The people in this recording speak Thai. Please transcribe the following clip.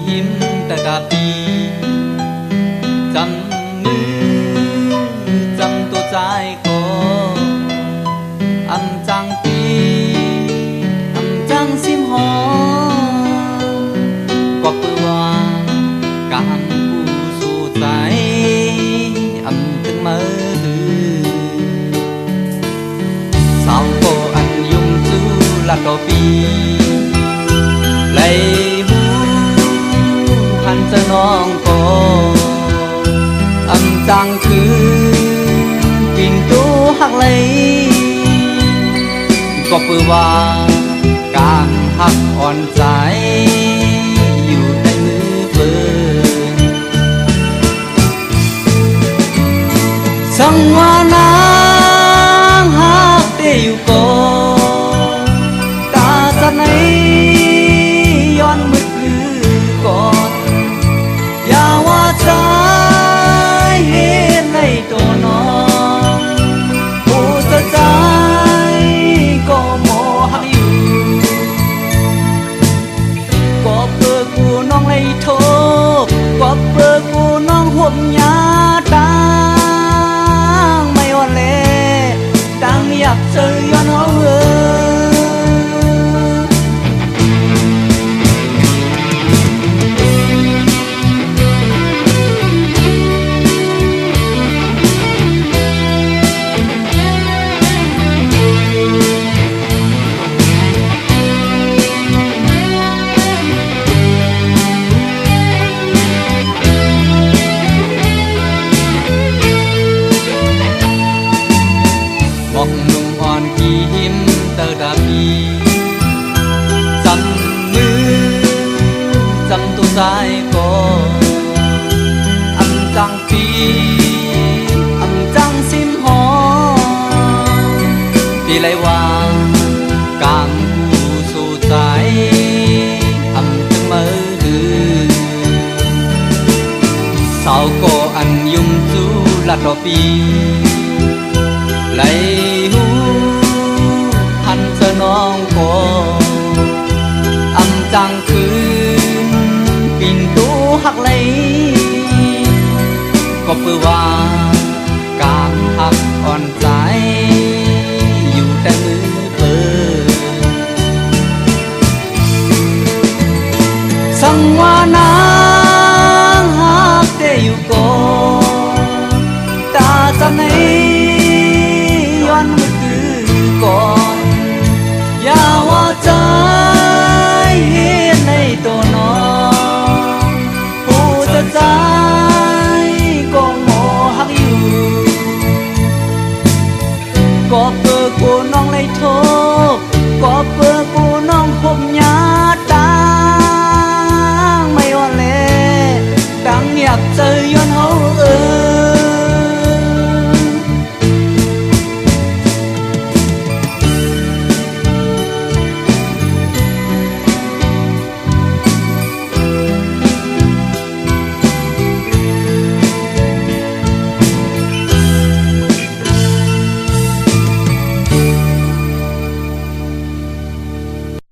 หิมตะกาปีจำมือจำตัวใจก็อำจังปีอำจังซิมหอก็เปื่อกางผู้สู่ใจอำถึงมือสาวโกอันยุ่งจูละต่อปีเลยหูพันจะน้องก็อำจังคือปิ่นตู้หักเลยก็เพื่อว่ากางหักอ่อนใจอยู่ในมือเปินสังวานางหักเตอยู่ก่อนตาสะไหนย้อนมืดคือก่อนอย่าว่าใจเห็นในตัวน้องผู้สะใจก็โมหักอยู่ก็เพื่อกูน้องให้โทษก็เพื่อกูน้องห่มยาตาไม่อ่อนแลดังอยากเจอย้อนเอาบอกหนุ่มอ่อนกี่หิมเตอดาบีจำมือจำตัวใจก็อำจังปีอำจังซิมหอปีไรว่ากางผู้สู่ใจอำถึงมือถือสาวก็อันยุ่มจูละต่อปีไหลหูพันเจอน้องก็อำจังคืนปิ่นตู้หักไหลก็เพื่อว่ากางหักอ่อนใจอยู่แต่มือเปิดสังวานา